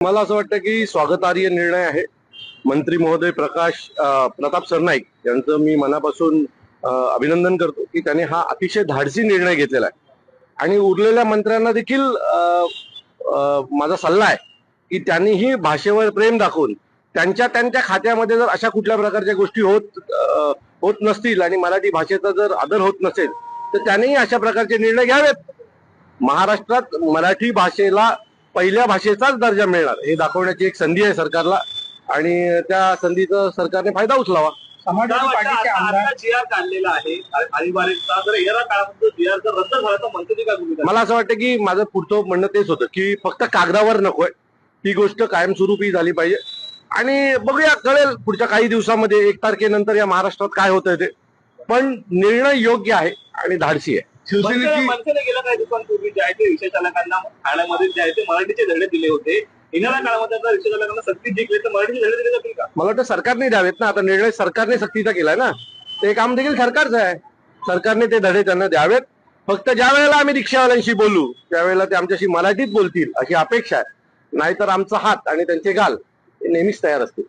मला असं वाटतं की स्वागतार्ह निर्णय आहे। मंत्री महोदय प्रताप सरनाईक यांचं मी मनापासून अभिनंदन करतो की त्यांनी हा अतिशय धाडसी निर्णय घेतलेला आहे। आणि उरलेल्या मंत्र्यांना देखील माझा सल्ला आहे की त्यांनीही भाषेवर प्रेम दाखवून त्यांच्या त्यांच्या खात्यामध्ये जर अशा कुठल्या प्रकारच्या गोष्टी होत नसतील आणि मराठी भाषेचा जर आदर होत नसेल तर त्यांनीही अशा प्रकारचे निर्णय घ्यावेत। महाराष्ट्रात मराठी भाषेला पहिल्या भाषेचाच दर्जा मिळणार हे दाखवण्याची एक संधी आहे सरकारला आणि त्या संधीचा सरकारने फायदा उचलावा। समाजवादी पार्टीचे आमदार जीआर काढलेला आहे आणीबाणीचा, जर येणाऱ्या काळामध्ये जीआर जर रद्द झाला तर मंत्री काय भूमिका? मला असं वाटतं की माझं पुढचं म्हणणं तेच होतं की फक्त कागदावर नकोय, ही गोष्ट कायमस्वरूपी झाली पाहिजे आणि बघूया, कळेल पुढच्या काही दिवसामध्ये 1 तारखेनंतर या महाराष्ट्रात काय होतंय ते। पण निर्णय योग्य आहे आणि धाडसी आहे। मनसेने गेल्या काही दिवसांपूर्वी जे आहे ते रिक्षा चालकांना ठाण्यामध्ये जे आहे ते मराठीचे धडे दिले होते। येणाऱ्या काळामध्ये जर रिक्षा चालकांना सक्ती जिंकली तर मराठीचे धडे दिले जातील का? मला वाटतं सरकारने द्यावेत ना। आता निर्णय सरकारने सक्तीचा केलाय ना, ते काम देखील सरकारचं आहे। सरकारने ते धडे त्यांना द्यावेत। फक्त ज्या वेळेला आम्ही रिक्षावाल्यांशी बोलू त्यावेळेला ते आमच्याशी मराठीत बोलतील अशी अपेक्षा आहे, नाहीतर आमचा हात आणि त्यांचे गाल नेहमीच तयार असतील।